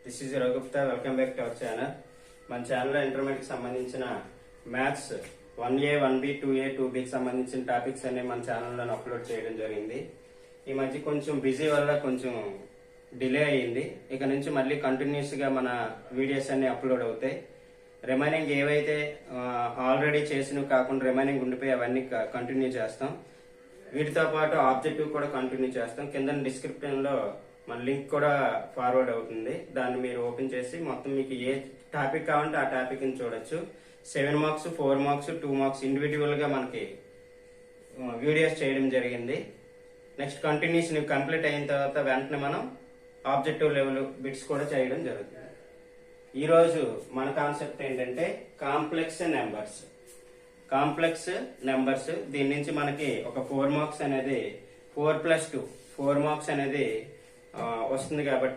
This is Raghupta. Welcome back to our channel. మన ఛానల్లో intermediate కి సంబంధించిన మ్యాథ్స్ 1A 1B 2A 2Bకి సంబంధించిన టాపిక్స్ అన్ని మన ఛానల్లో అప్లోడ్ చేయడం జరిగింది. ఈ మధ్య కొంచెం బిజీ వల్ల కొంచెం డిలే అయ్యింది. ఇక నుంచి మళ్ళీ కంటిన్యూస్ గా మన వీడియోస్ అన్ని అప్లోడ్ అవుతాయి. రిమైనింగ్ ఏవైతే ఆల్రెడీ చేసినవి కాకుండా రిమైనింగ్ ఉండిపోయి అవన్నీ కంటిన్యూ చేస్తాం. వీటితో పాటు ఆబ్జెక్టివ్ కూడా కంటిన్యూ చేస్తాం. కింద డిస్క్రిప్షన్ లో మన లింక్ కూడా ఫార్వర్డ్ అవుతుంది. దాన్ని మీరు ఓపెన్ చేసి మొత్తం మీకు ఏ టాపిక్ కావాలంటే ఆ టాపిక్ ని చూడొచ్చు. 7 మార్క్స్ 4 మార్క్స్ 2 మార్క్స్ ఇండివిజువల్ గా మనకి వీడియోస్ చేయడం జరిగింది. నెక్స్ట్ కంటిన్యూస్ కంప్లీట్ అయిన తర్వాత వెంటనే మనం ఆబ్జెక్టివ్ లెవెల్ బిట్స్ కూడా చేయడం జరుగుతుంది. ఈ రోజు మన కాన్సెప్ట్ ఏంటంటే కాంప్లెక్స్ నెంబర్స్. దీని నుంచి మనకి ఒక 4 మార్క్స్ అనేది 4+2 4 మార్క్స్ అనేది వస్తుంది. కాబట్టి